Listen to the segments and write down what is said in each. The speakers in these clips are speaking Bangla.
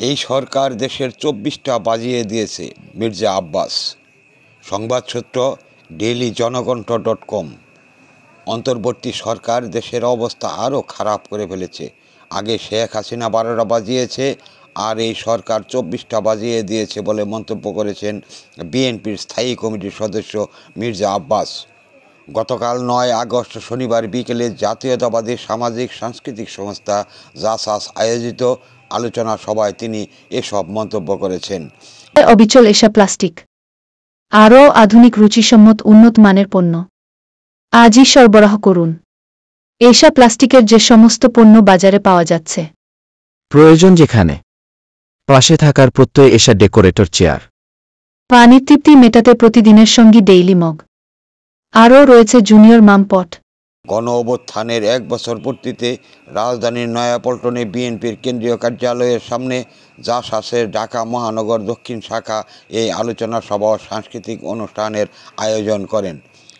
এই সরকার দেশের ২৪টা বাজিয়ে দিয়েছে মির্জা আব্বাস। সংবাদ সূত্র dailyjanakontho.com। অন্তর্বর্তী সরকার দেশের অবস্থা আরও খারাপ করে ফেলেছে। আগে শেখ হাসিনা ১২টা বাজিয়েছে, আর এই সরকার ২৪টা বাজিয়ে দিয়েছে বলে মন্তব্য করেছেন বিএনপির স্থায়ী কমিটির সদস্য মির্জা আব্বাস। গতকাল ৯ আগস্ট শনিবার বিকেলে জাতীয়তাবাদী সামাজিক সাংস্কৃতিক সংস্থা জাসাস আয়োজিত আলোচনা সভায় তিনি এসব মন্তব্য করেছেন। অবিচল এশা প্লাস্টিক আরও আধুনিক রুচিসম্মত উন্নত মানের পণ্য আজই সরবরাহ করুন। এশা প্লাস্টিকের যে সমস্ত পণ্য বাজারে পাওয়া যাচ্ছে, প্রয়োজন যেখানে, পাশে থাকার প্রত্যয় এশা ডেকোরেটর চেয়ার, পানির তৃপ্তি মেটাতে প্রতিদিনের সঙ্গী ডেইলি মগ, আরও রয়েছে জুনিয়র মাম পট। গণ অভ্যুত্থানের ১ বছর পূর্তিতে রাজধানীর নয়াপল্টনে বিএনপির কেন্দ্রীয় কার্যালয়ের সামনে জাসাসের ঢাকা মহানগর দক্ষিণ শাখা এই আলোচনা সভা ও সাংস্কৃতিক অনুষ্ঠানের আয়োজন করেন।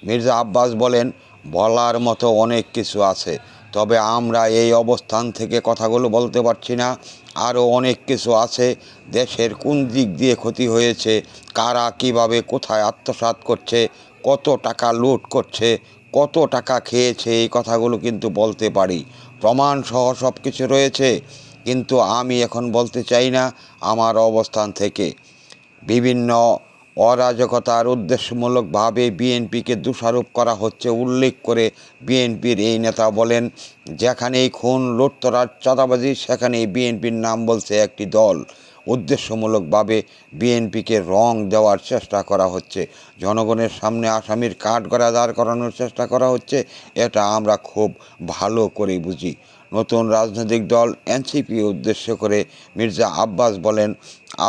মির্জা আব্বাস বলেন, বলার মতো অনেক কিছু আছে, তবে আমরা এই অবস্থান থেকে কথাগুলো বলতে পারছি না। আরও অনেক কিছু আছে। দেশের কোন দিক দিয়ে ক্ষতি হয়েছে, কারা কিভাবে কোথায় আত্মসাৎ করছে, কত টাকা লুট করছে, কত টাকা খেয়েছে, এই কথাগুলো কিন্তু বলতে পারি, প্রমাণসহ সব কিছু রয়েছে। কিন্তু আমি এখন বলতে চাই না আমার অবস্থান থেকে। বিভিন্ন অরাজকতার উদ্দেশ্যমূলকভাবে বিএনপিকে দোষারোপ করা হচ্ছে উল্লেখ করে বিএনপির এই নেতা বলেন, যেখানেই খুন, লুটতরাজ, চাঁদাবাজি, সেখানেই বিএনপির নাম বলছে একটি দল। উদ্দেশ্যমূলকভাবে বিএনপিকে রং দেওয়ার চেষ্টা করা হচ্ছে, জনগণের সামনে আসামির কাঠগড়ায় দাঁড় করানোর চেষ্টা করা হচ্ছে। এটা আমরা খুব ভালো করে বুঝি। নতুন রাজনৈতিক দল এনসিপি উদ্দেশ্য করে মির্জা আব্বাস বলেন,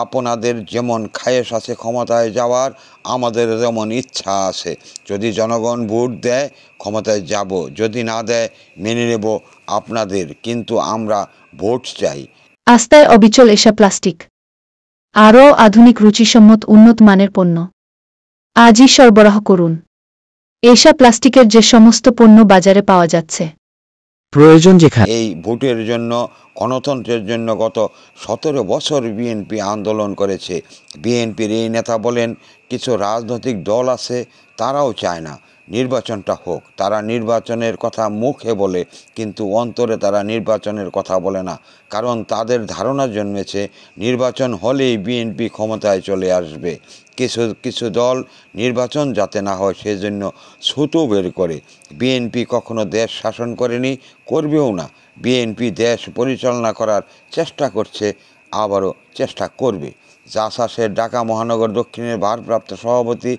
আপনাদের যেমন খায়েশ আছে ক্ষমতায় যাওয়ার, আমাদের যেমন ইচ্ছা আছে। যদি জনগণ ভোট দেয় ক্ষমতায় যাব, যদি না দেয় মেনে নেব আপনাদের, কিন্তু আমরা ভোট চাই। আস্তায় অবিচল এশা প্লাস্টিক আরও আধুনিক রুচিসম্মত উন্নত মানের পণ্য আজই সরবরাহ করুন। এশা প্লাস্টিকের যে সমস্ত পণ্য বাজারে পাওয়া যাচ্ছে, প্রয়োজন যেখানে। এই ভোটের জন্য, গণতন্ত্রের জন্য গত ১৭ বছর বিএনপি আন্দোলন করেছে। বিএনপির এই নেতা বলেন, কিছু রাজনৈতিক দল আছে তারাও চায় না নির্বাচনটা হোক। তারা নির্বাচনের কথা মুখে বলে, কিন্তু অন্তরে তারা নির্বাচনের কথা বলে না। কারণ তাদের ধারণা জন্মেছে নির্বাচন হলেই বিএনপি ক্ষমতায় চলে আসবে। কিছু দল নির্বাচন যাতে না হয় সেজন্য ছুতো বের করে। বিএনপি কখনো দেশ শাসন করেনি, করবেও না। বিএনপি দেশ পরিচালনা করার চেষ্টা করছে, আবারও চেষ্টা করবে। জাসাসের ঢাকা মহানগর দক্ষিণের ভারপ্রাপ্ত সভাপতি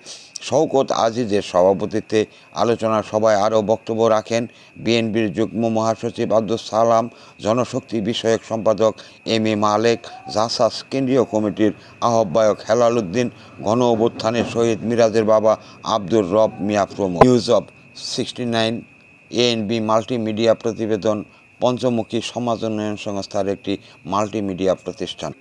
শওকত আজিজের সভাপতিত্বে আলোচনা সভায় আরও বক্তব্য রাখেন বিএনপির যুগ্ম মহাসচিব আব্দুস সালাম, জনশক্তি বিষয়ক সম্পাদক এম এ মালেক, জাসাস কেন্দ্রীয় কমিটির আহ্বায়ক হেলাল উদ্দিন, গণ অভ্যুত্থানের শহীদ মিরাজের বাবা আব্দুর রব মিয়া প্রমুখ। নিউজ অব 69 এএনবি মাল্টিমিডিয়া প্রতিবেদন পঞ্চমুখী সমাজ উন্নয়ন সংস্থার একটি মাল্টিমিডিয়া প্রতিষ্ঠান।